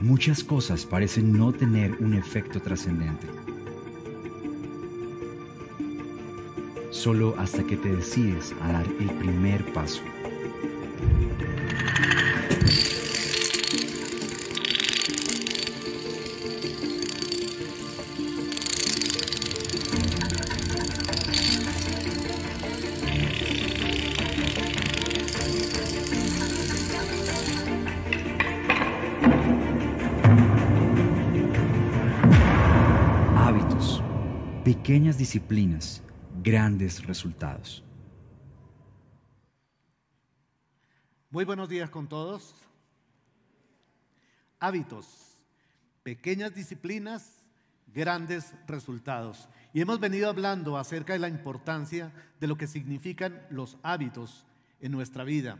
muchas cosas parecen no tener un efecto trascendente. Solo hasta que te decides a dar el primer paso. Hábitos, pequeñas disciplinas, grandes resultados. Muy buenos días con todos. Hábitos, pequeñas disciplinas, grandes resultados. Y hemos venido hablando acerca de la importancia de lo que significan los hábitos en nuestra vida.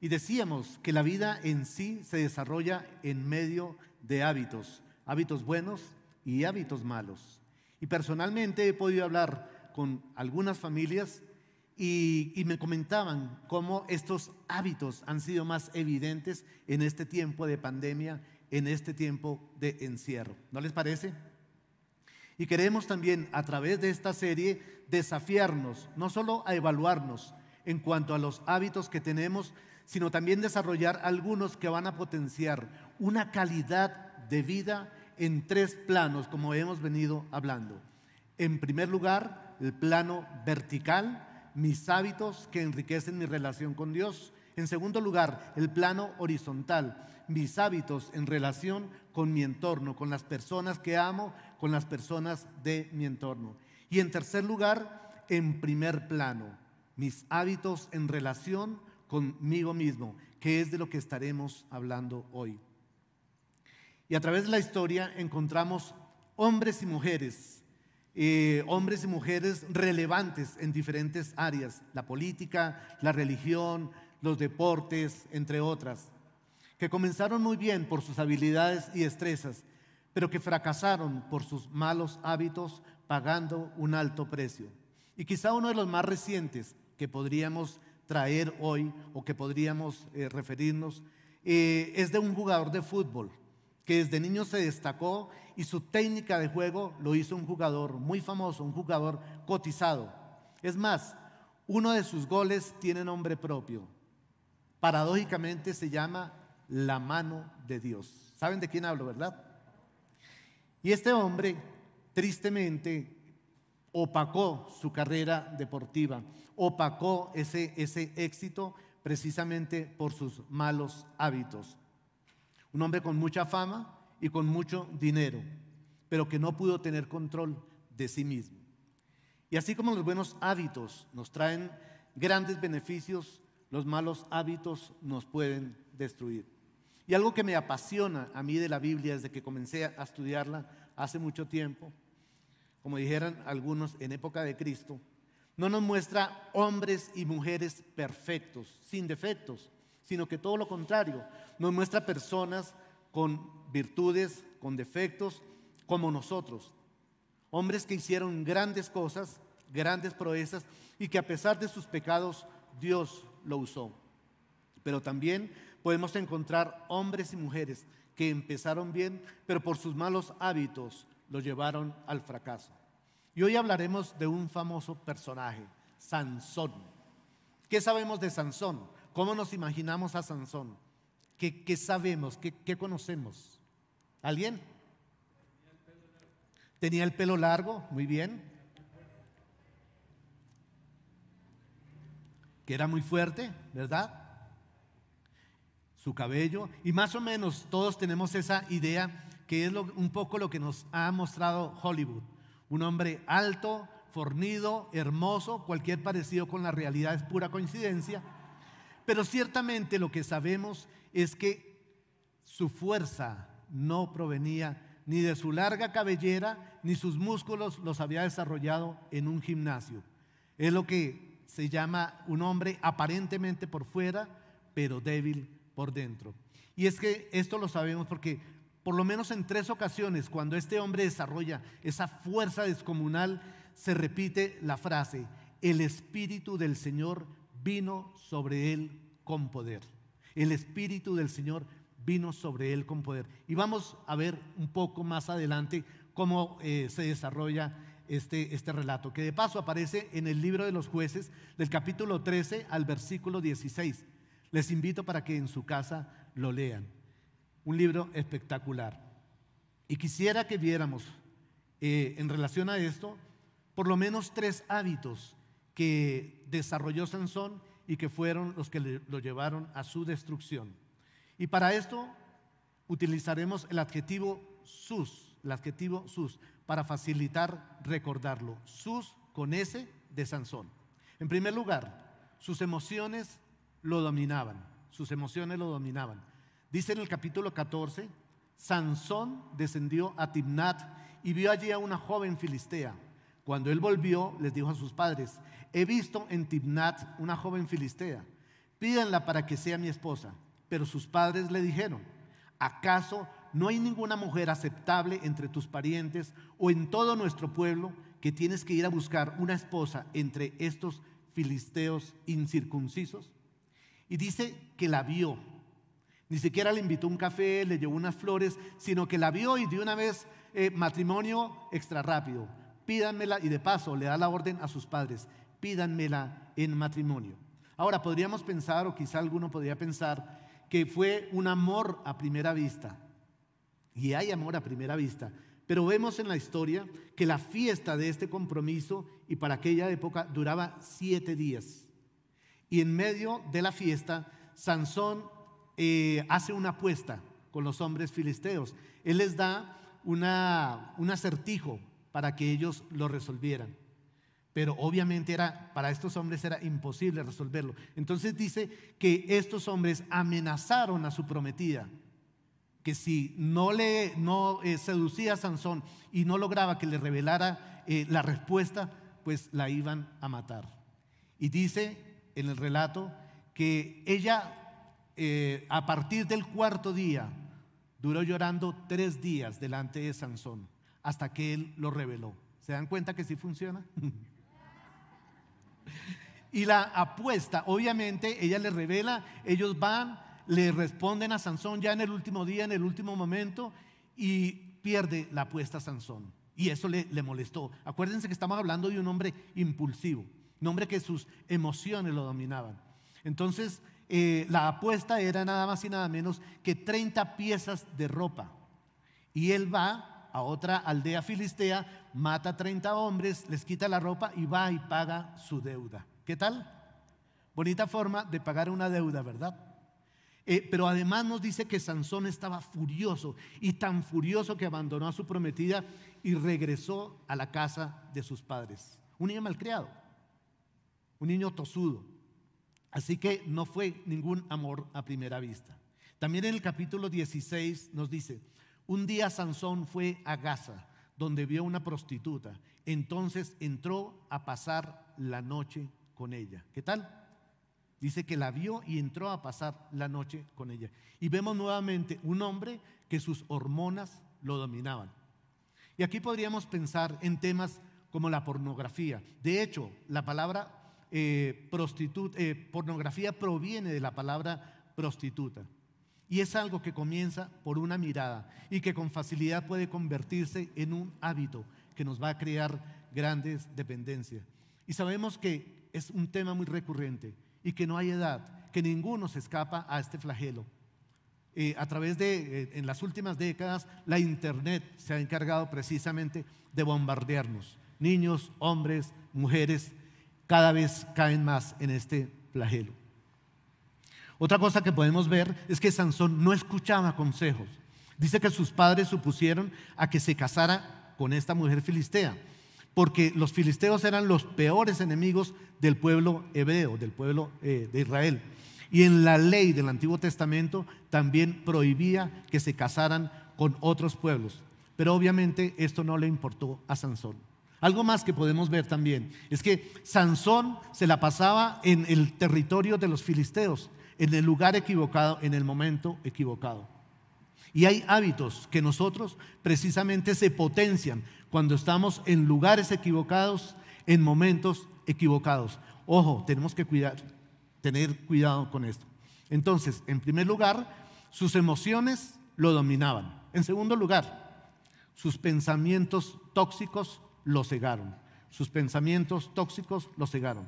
Y decíamos que la vida en sí se desarrolla en medio de hábitos, hábitos buenos y hábitos malos. Y personalmente he podido hablar con algunas familias y me comentaban cómo estos hábitos han sido más evidentes en este tiempo de pandemia, en este tiempo de encierro. ¿No les parece? Y queremos también a través de esta serie desafiarnos, no solo a evaluarnos en cuanto a los hábitos que tenemos, sino también desarrollar algunos que van a potenciar una calidad de vida en tres planos, como hemos venido hablando. En primer lugar, el plano vertical, mis hábitos que enriquecen mi relación con Dios. En segundo lugar, el plano horizontal, mis hábitos en relación con mi entorno, con las personas que amo, con las personas de mi entorno. Y en tercer lugar, en primer plano, mis hábitos en relación conmigo mismo, que es de lo que estaremos hablando hoy. Y a través de la historia encontramos hombres y mujeres relevantes en diferentes áreas, la política, la religión, los deportes, entre otras, que comenzaron muy bien por sus habilidades y destrezas, pero que fracasaron por sus malos hábitos, pagando un alto precio. Y quizá uno de los más recientes que podríamos traer hoy o que podríamos referirnos es de un jugador de fútbol que desde niño se destacó y su técnica de juego lo hizo un jugador muy famoso, un jugador cotizado. Es más, uno de sus goles tiene nombre propio. Paradójicamente se llama la mano de Dios. ¿Saben de quién hablo, verdad? Y este hombre, tristemente, opacó su carrera deportiva, opacó ese éxito precisamente por sus malos hábitos. Un hombre con mucha fama y con mucho dinero, pero que no pudo tener control de sí mismo. Y así como los buenos hábitos nos traen grandes beneficios, los malos hábitos nos pueden destruir. Y algo que me apasiona a mí de la Biblia desde que comencé a estudiarla hace mucho tiempo, como dijeran algunos en época de Cristo, no nos muestra hombres y mujeres perfectos, sin defectos, sino que todo lo contrario, nos muestra personas con virtudes, con defectos, como nosotros. Hombres que hicieron grandes cosas, grandes proezas, y que a pesar de sus pecados, Dios lo usó. Pero también podemos encontrar hombres y mujeres que empezaron bien, pero por sus malos hábitos los llevaron al fracaso. Y hoy hablaremos de un famoso personaje, Sansón. ¿Qué sabemos de Sansón? ¿Cómo nos imaginamos a Sansón? ¿Qué sabemos? ¿Qué conocemos? ¿Alguien? Tenía el pelo largo, muy bien. Que era muy fuerte, ¿verdad? Su cabello, y más o menos todos tenemos esa idea que es un poco lo que nos ha mostrado Hollywood. Un hombre alto, fornido, hermoso, cualquier parecido con la realidad es pura coincidencia, pero ciertamente lo que sabemos es que su fuerza no provenía ni de su larga cabellera, ni sus músculos los había desarrollado en un gimnasio. Es lo que se llama un hombre aparentemente por fuera, pero débil por dentro. Y es que esto lo sabemos porque por lo menos en 3 ocasiones, cuando este hombre desarrolla esa fuerza descomunal, se repite la frase: el Espíritu del Señor vino sobre él con poder. El Espíritu del Señor vino sobre él con poder. Y vamos a ver un poco más adelante cómo se desarrolla este relato, que de paso aparece en el libro de los Jueces, del capítulo 13 al versículo 16. Les invito para que en su casa lo lean. Un libro espectacular. Y quisiera que viéramos en relación a esto por lo menos 3 hábitos que desarrolló Sansón y que fueron los que lo llevaron a su destrucción. Y para esto utilizaremos el adjetivo sus, para facilitar recordarlo. Sus con S de Sansón. En primer lugar, sus emociones lo dominaban. Dice en el capítulo 14, Sansón descendió a Timnat y vio allí a una joven filistea. Cuando él volvió, les dijo a sus padres: he visto en Timnat una joven filistea, pídanla para que sea mi esposa. Pero sus padres le dijeron: ¿acaso no hay ninguna mujer aceptable entre tus parientes o en todo nuestro pueblo que tienes que ir a buscar una esposa entre estos filisteos incircuncisos? Y dice que la vio. Ni siquiera le invitó un café, le llevó unas flores, sino que la vio y de una vez matrimonio extra rápido. Pídanmela, y de paso le da la orden a sus padres: pídanmela en matrimonio. Ahora podríamos pensar, o quizá alguno podría pensar, que fue un amor a primera vista. Y hay amor a primera vista. Pero vemos en la historia que la fiesta de este compromiso, y para aquella época, duraba 7 días. Y en medio de la fiesta, Sansón hace una apuesta con los hombres filisteos. Él les da un acertijo para que ellos lo resolvieran. Pero obviamente para estos hombres era imposible resolverlo. Entonces dice que estos hombres amenazaron a su prometida, que si no seducía a Sansón y no lograba que le revelara la respuesta, pues la iban a matar. Y dice en el relato que ella a partir del 4.º día duró llorando 3 días delante de Sansón hasta que él lo reveló. ¿Se dan cuenta que sí funciona? Y la apuesta, obviamente, ella le revela, ellos van, le responden a Sansón ya en el último día, en el último momento, y pierde la apuesta a Sansón. Y eso le molestó. Acuérdense que estamos hablando de un hombre impulsivo, un hombre que sus emociones lo dominaban. Entonces, la apuesta era nada más y nada menos que 30 piezas de ropa. Y él va a otra aldea filistea, mata a 30 hombres, les quita la ropa y va y paga su deuda. ¿Qué tal? Bonita forma de pagar una deuda, ¿verdad? Pero además nos dice que Sansón estaba furioso, y tan furioso que abandonó a su prometida y regresó a la casa de sus padres. Un niño malcriado, un niño tosudo. Así que no fue ningún amor a primera vista. También en el capítulo 16 nos dice: un día Sansón fue a Gaza, donde vio una prostituta. Entonces entró a pasar la noche con ella. ¿Qué tal? Dice que la vio y entró a pasar la noche con ella. Y vemos nuevamente un hombre que sus hormonas lo dominaban. Y aquí podríamos pensar en temas como la pornografía. De hecho, la palabra pornografía proviene de la palabra prostituta. Y es algo que comienza por una mirada y que con facilidad puede convertirse en un hábito que nos va a crear grandes dependencias. Y sabemos que es un tema muy recurrente y que no hay edad, que ninguno se escapa a este flagelo. En las últimas décadas, la internet se ha encargado precisamente de bombardearnos. Niños, hombres, mujeres, cada vez caen más en este flagelo. Otra cosa que podemos ver es que Sansón no escuchaba consejos. Dice que sus padres supusieron a que se casara con esta mujer filistea, porque los filisteos eran los peores enemigos del pueblo hebreo, del pueblo de Israel. Y en la ley del Antiguo Testamento también prohibía que se casaran con otros pueblos. Pero obviamente esto no le importó a Sansón. Algo más que podemos ver también es que Sansón se la pasaba en el territorio de los filisteos, en el lugar equivocado, en el momento equivocado. Y hay hábitos que nosotros precisamente se potencian cuando estamos en lugares equivocados, en momentos equivocados. Ojo, tenemos que tener cuidado con esto. Entonces, en primer lugar, sus emociones lo dominaban. En segundo lugar, sus pensamientos tóxicos lo cegaron. Sus pensamientos tóxicos lo cegaron.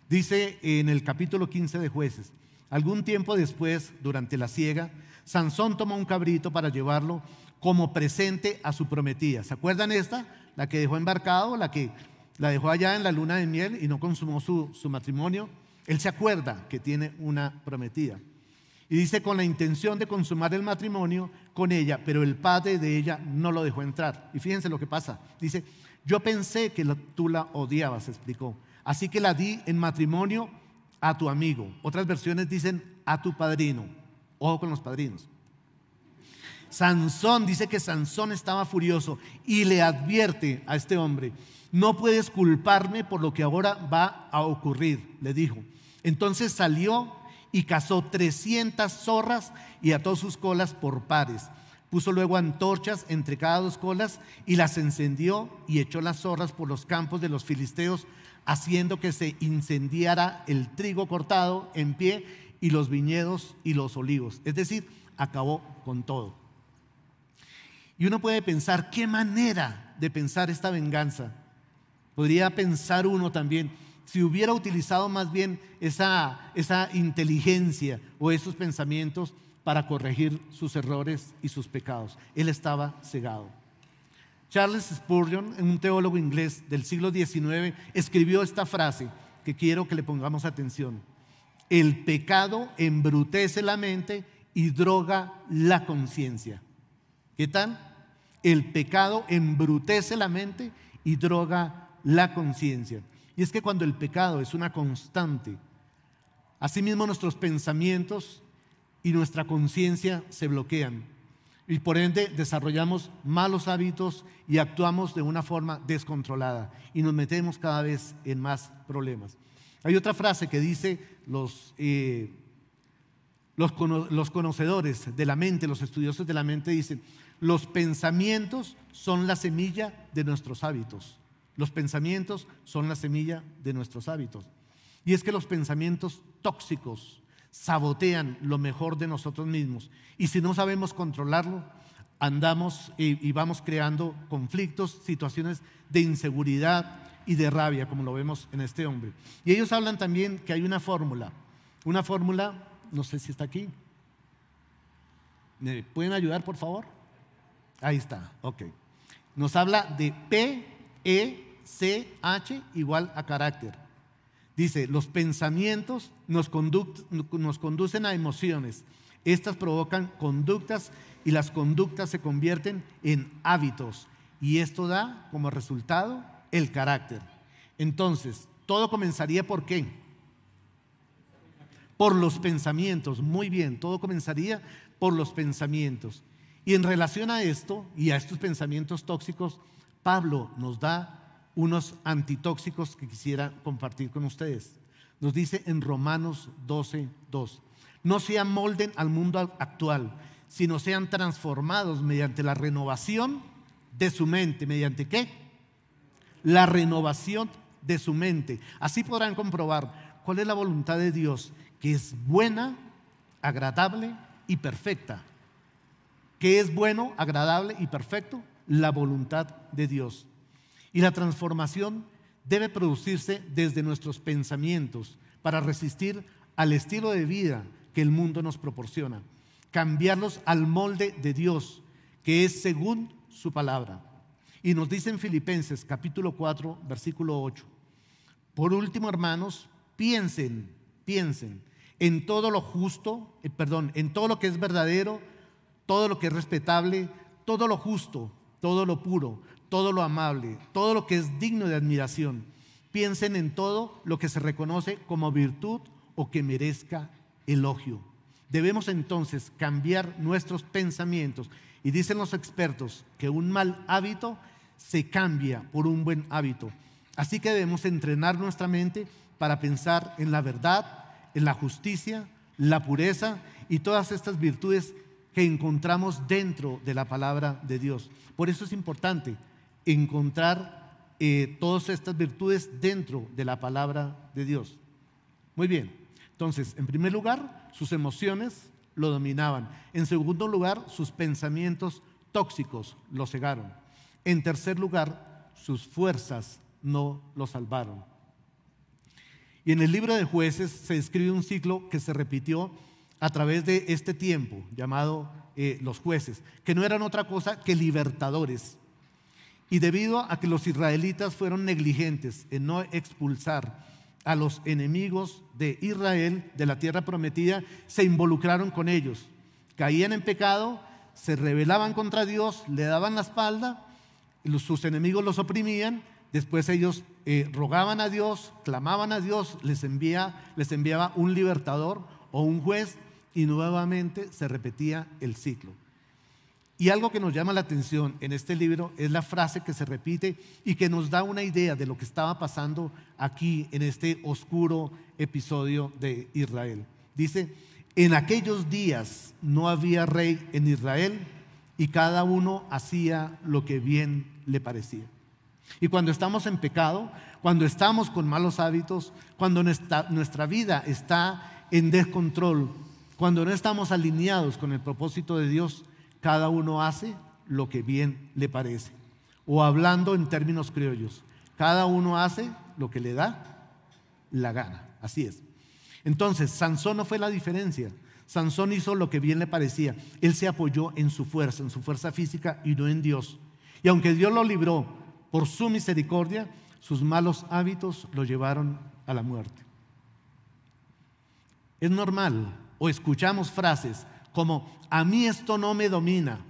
Dice en el capítulo 15 de Jueces: algún tiempo después, durante la siega, Sansón tomó un cabrito para llevarlo como presente a su prometida. ¿Se acuerdan esta? La que dejó embarcado, la que la dejó allá en la luna de miel y no consumó su matrimonio. Él se acuerda que tiene una prometida. Y dice, con la intención de consumar el matrimonio con ella, pero el padre de ella no lo dejó entrar. Y fíjense lo que pasa. Dice, yo pensé que tú la odiabas, explicó. Así que la di en matrimonio a tu amigo. Otras versiones dicen a tu padrino. Ojo con los padrinos. Sansón, dice que Sansón estaba furioso y le advierte a este hombre: no puedes culparme por lo que ahora va a ocurrir, le dijo. Entonces salió y cazó 300 zorras y ató sus colas por pares. Puso luego antorchas entre cada dos colas y las encendió y echó las zorras por los campos de los filisteos, haciendo que se incendiara el trigo cortado en pie y los viñedos y los olivos. Es decir, acabó con todo. Y uno puede pensar, ¿qué manera de pensar esta venganza? Podría pensar uno también, si hubiera utilizado más bien esa inteligencia o esos pensamientos para corregir sus errores y sus pecados. Él estaba cegado. Charles Spurgeon, un teólogo inglés del siglo XIX, escribió esta frase que quiero que le pongamos atención: el pecado embrutece la mente y droga la conciencia. ¿Qué tal? El pecado embrutece la mente y droga la conciencia. Y es que cuando el pecado es una constante, asimismo nuestros pensamientos y nuestra conciencia se bloquean y por ende desarrollamos malos hábitos y actuamos de una forma descontrolada y nos metemos cada vez en más problemas. Hay otra frase que dice los conocedores de la mente, los estudiosos de la mente dicen: los pensamientos son la semilla de nuestros hábitos. Los pensamientos son la semilla de nuestros hábitos. Y es que los pensamientos tóxicos sabotean lo mejor de nosotros mismos. Y si no sabemos controlarlo, andamos y vamos creando conflictos, situaciones de inseguridad y de rabia, como lo vemos en este hombre. Y ellos hablan también que hay una fórmula, no sé si está aquí. ¿Me pueden ayudar, por favor? Ahí está, ok. Nos habla de PECH igual a carácter. Dice, los pensamientos nos conducen a emociones. Estas provocan conductas y las conductas se convierten en hábitos. Y esto da como resultado el carácter. Entonces, todo comenzaría ¿por qué? Por los pensamientos. Muy bien, todo comenzaría por los pensamientos. Y en relación a esto y a estos pensamientos tóxicos, Pablo nos da unos antitóxicos que quisiera compartir con ustedes. Nos dice en Romanos 12:2: no se amolden al mundo actual, sino sean transformados mediante la renovación de su mente. ¿Mediante qué? La renovación de su mente. Así podrán comprobar cuál es la voluntad de Dios, que es buena, agradable y perfecta. ¿Qué es bueno, agradable y perfecto? La voluntad de Dios. Y la transformación debe producirse desde nuestros pensamientos para resistir al estilo de vida que el mundo nos proporciona. Cambiarlos al molde de Dios, que es según su palabra. Y nos dice en Filipenses capítulo 4, versículo 8: por último, hermanos, piensen en todo lo justo, en todo lo que es verdadero, todo lo que es respetable, todo lo justo, todo lo puro, todo lo amable, todo lo que es digno de admiración. Piensen en todo lo que se reconoce como virtud o que merezca elogio. Debemos entonces cambiar nuestros pensamientos. Y dicen los expertos que un mal hábito se cambia por un buen hábito. Así que debemos entrenar nuestra mente para pensar en la verdad, en la justicia, la pureza y todas estas virtudes que encontramos dentro de la palabra de Dios. Por eso es importante encontrar todas estas virtudes dentro de la palabra de Dios. Muy bien, entonces, en primer lugar, sus emociones lo dominaban. En segundo lugar, sus pensamientos tóxicos lo cegaron. En tercer lugar, sus fuerzas no lo salvaron. Y en el libro de Jueces se describe un ciclo que se repitió a través de este tiempo llamado los jueces, que no eran otra cosa que libertadores. Y debido a que los israelitas fueron negligentes en no expulsar a los enemigos de Israel de la tierra prometida, se involucraron con ellos, caían en pecado, se rebelaban contra Dios, le daban la espalda, sus enemigos los oprimían, después ellos rogaban a Dios, clamaban a Dios, les enviaba un libertador o un juez, y nuevamente se repetía el ciclo. Y algo que nos llama la atención en este libro es la frase que se repite y que nos da una idea de lo que estaba pasando aquí en este oscuro episodio de Israel. Dice: en aquellos días no había rey en Israel y cada uno hacía lo que bien le parecía. Y cuando estamos en pecado, cuando estamos con malos hábitos, cuando nuestra vida está en descontrol, cuando no estamos alineados con el propósito de Dios, cada uno hace lo que bien le parece. O hablando en términos criollos, cada uno hace lo que le da la gana. Así es. Entonces, Sansón no fue la diferencia. Sansón hizo lo que bien le parecía. Él se apoyó en su fuerza física y no en Dios. Y aunque Dios lo libró por su misericordia, sus malos hábitos lo llevaron a la muerte. Es normal, o escuchamos frases como: a mí esto no me domina,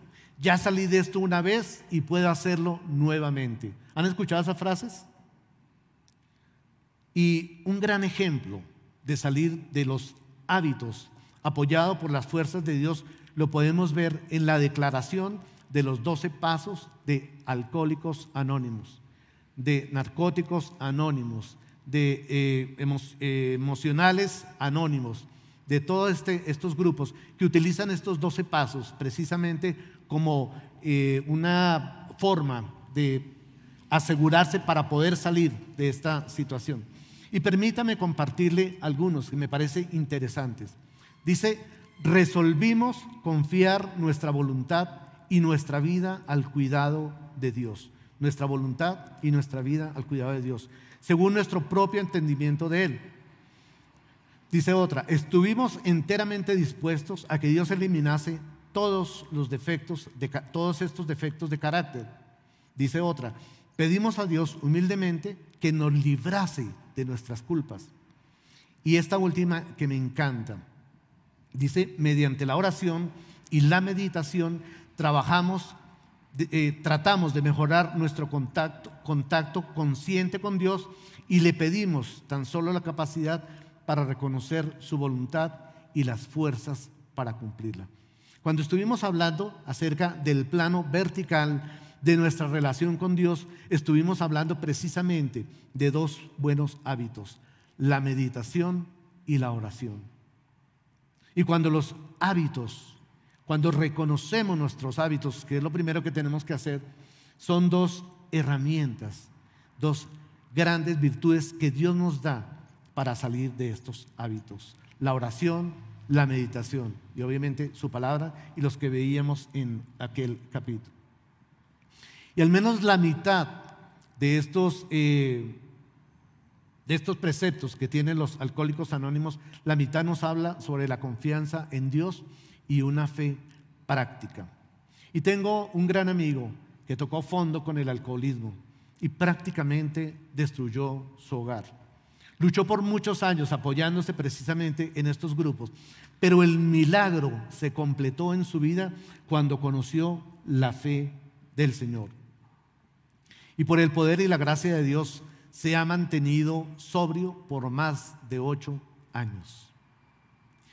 ya salí de esto una vez y puedo hacerlo nuevamente. ¿Han escuchado esas frases? Y un gran ejemplo de salir de los hábitos apoyado por las fuerzas de Dios lo podemos ver en la declaración de los 12 pasos de Alcohólicos Anónimos, de Narcóticos Anónimos, de Emocionales Anónimos, de todos estos grupos que utilizan estos 12 pasos precisamente como una forma de asegurarse para poder salir de esta situación. Y permítame compartirle algunos que me parecen interesantes. Dice: resolvimos confiar nuestra voluntad y nuestra vida al cuidado de Dios. Nuestra voluntad y nuestra vida al cuidado de Dios, según nuestro propio entendimiento de Él. Dice otra: estuvimos enteramente dispuestos a que Dios eliminase todos estos defectos de carácter. Dice otra: pedimos a Dios humildemente que nos librase de nuestras culpas. Y esta última que me encanta, dice: mediante la oración y la meditación tratamos de mejorar nuestro contacto consciente con Dios, y le pedimos tan solo la capacidad para reconocer su voluntad y las fuerzas para cumplirla. Cuando estuvimos hablando acerca del plano vertical de nuestra relación con Dios, estuvimos hablando precisamente de dos buenos hábitos: la meditación y la oración. Y cuando reconocemos nuestros hábitos, que es lo primero que tenemos que hacer, son dos herramientas, dos grandes virtudes que Dios nos da para salir de estos hábitos: la oración, la meditación y obviamente su palabra y los que veíamos en aquel capítulo. Y al menos la mitad de estos preceptos que tienen los Alcohólicos Anónimos, la mitad nos habla sobre la confianza en Dios y una fe práctica. Y tengo un gran amigo que tocó fondo con el alcoholismo y prácticamente destruyó su hogar. Luchó por muchos años apoyándose precisamente en estos grupos, pero el milagro se completó en su vida cuando conoció la fe del Señor. Y por el poder y la gracia de Dios se ha mantenido sobrio por más de 8 años.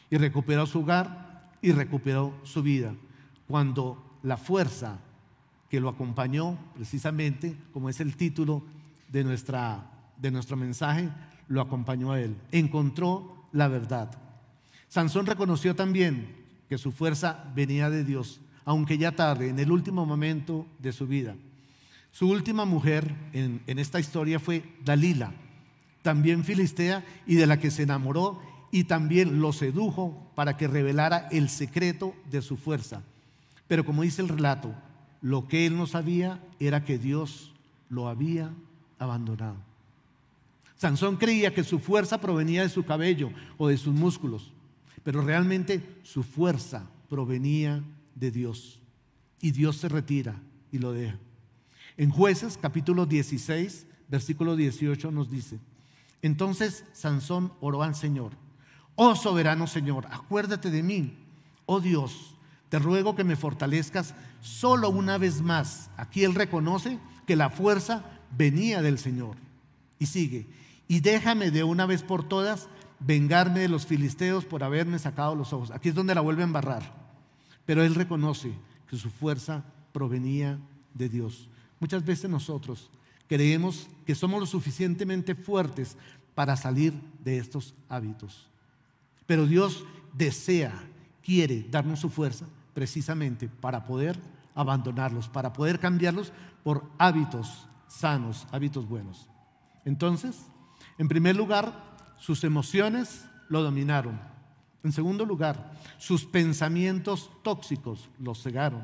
Y recuperó su hogar y recuperó su vida cuando la fuerza que lo acompañó, precisamente como es el título de nuestro mensaje, lo acompañó a él. Encontró la verdad. Sansón reconoció también que su fuerza venía de Dios, aunque ya tarde, en el último momento de su vida. Su última mujer en esta historia fue Dalila, también filistea, y de la que se enamoró y también lo sedujo para que revelara el secreto de su fuerza. Pero como dice el relato, lo que él no sabía era que Dios lo había abandonado. Sansón creía que su fuerza provenía de su cabello o de sus músculos, pero realmente su fuerza provenía de Dios. Y Dios se retira y lo deja. En Jueces capítulo 16, versículo 18 nos dice: entonces Sansón oró al Señor: oh soberano Señor, acuérdate de mí. Oh Dios, te ruego que me fortalezcas solo una vez más. Aquí él reconoce que la fuerza venía del Señor. Y sigue: y déjame de una vez por todas vengarme de los filisteos por haberme sacado los ojos. Aquí es donde la vuelve a embarrar. Pero él reconoce que su fuerza provenía de Dios. Muchas veces nosotros creemos que somos lo suficientemente fuertes para salir de estos hábitos. Pero Dios desea, quiere darnos su fuerza precisamente para poder abandonarlos, para poder cambiarlos por hábitos sanos, hábitos buenos. Entonces, en primer lugar, sus emociones lo dominaron. En segundo lugar, sus pensamientos tóxicos lo cegaron.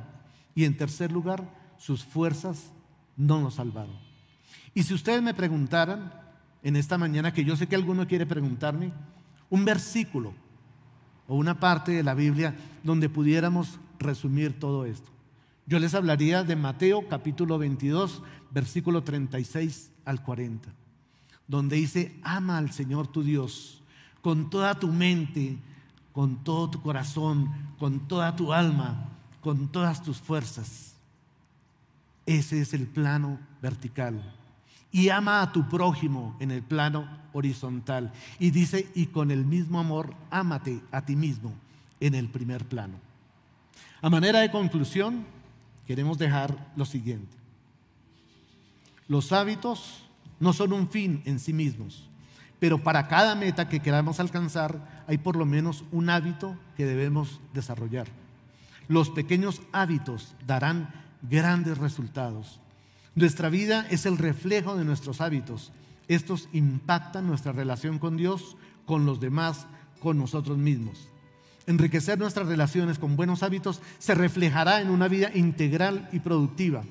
Y en tercer lugar, sus fuerzas no lo salvaron. Y si ustedes me preguntaran en esta mañana, que yo sé que alguno quiere preguntarme, un versículo o una parte de la Biblia donde pudiéramos resumir todo esto, yo les hablaría de Mateo capítulo 22, versículo 36 al 40, donde dice: ama al Señor tu Dios con toda tu mente, con todo tu corazón, con toda tu alma, con todas tus fuerzas. Ese es el plano vertical. Y ama a tu prójimo en el plano horizontal. Y dice: y con el mismo amor, ámate a ti mismo en el primer plano. A manera de conclusión, queremos dejar lo siguiente: los hábitos no son un fin en sí mismos, pero para cada meta que queramos alcanzar hay por lo menos un hábito que debemos desarrollar. Los pequeños hábitos darán grandes resultados. Nuestra vida es el reflejo de nuestros hábitos. Estos impactan nuestra relación con Dios, con los demás, con nosotros mismos. Enriquecer nuestras relaciones con buenos hábitos se reflejará en una vida integral y productiva.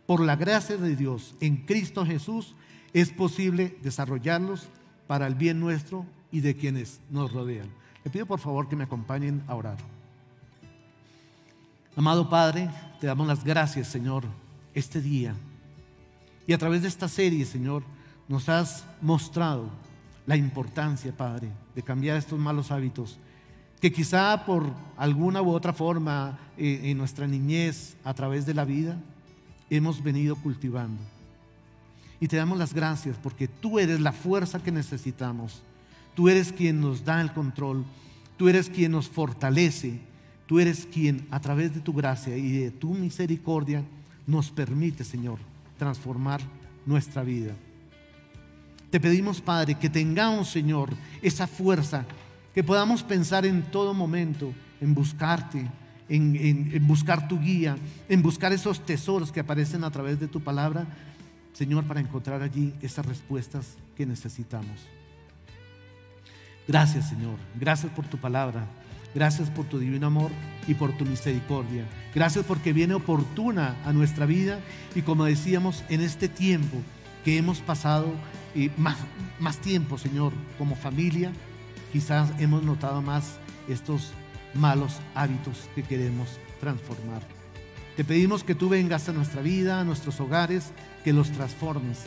Por la gracia de Dios en Cristo Jesús es posible desarrollarlos para el bien nuestro y de quienes nos rodean. Le pido por favor que me acompañen a orar. Amado Padre, te damos las gracias, Señor, este día. Y a través de esta serie, Señor, nos has mostrado la importancia, Padre, de cambiar estos malos hábitos que quizá por alguna u otra forma en nuestra niñez, a través de la vida, hemos venido cultivando. Y te damos las gracias porque tú eres la fuerza que necesitamos. Tú eres quien nos da el control. Tú eres quien nos fortalece. Tú eres quien, a través de tu gracia y de tu misericordia, nos permite, Señor, transformar nuestra vida. Te pedimos, Padre, que tengamos, Señor, esa fuerza, que podamos pensar en todo momento en buscarte, en buscar tu guía, en buscar esos tesoros que aparecen a través de tu palabra, Señor, para encontrar allí esas respuestas que necesitamos. Gracias, Señor. Gracias por tu palabra. Gracias por tu divino amor y por tu misericordia. Gracias porque viene oportuna a nuestra vida y, como decíamos, en este tiempo que hemos pasado más tiempo, Señor, como familia, quizás hemos notado más estos malos hábitos que queremos transformar. Te pedimos que tú vengas a nuestra vida, a nuestros hogares, que los transformes,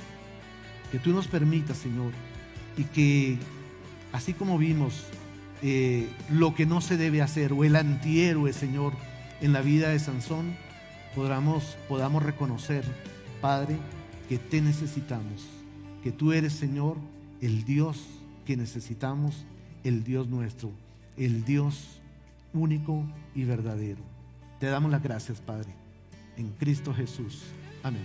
que tú nos permitas, Señor, y que así como vimos lo que no se debe hacer, o el antihéroe, Señor, en la vida de Sansón, podamos reconocer, Padre, que te necesitamos, que tú eres, Señor, el Dios que necesitamos, el Dios nuestro, el Dios único y verdadero. Te damos las gracias, Padre, en Cristo Jesús. Amén.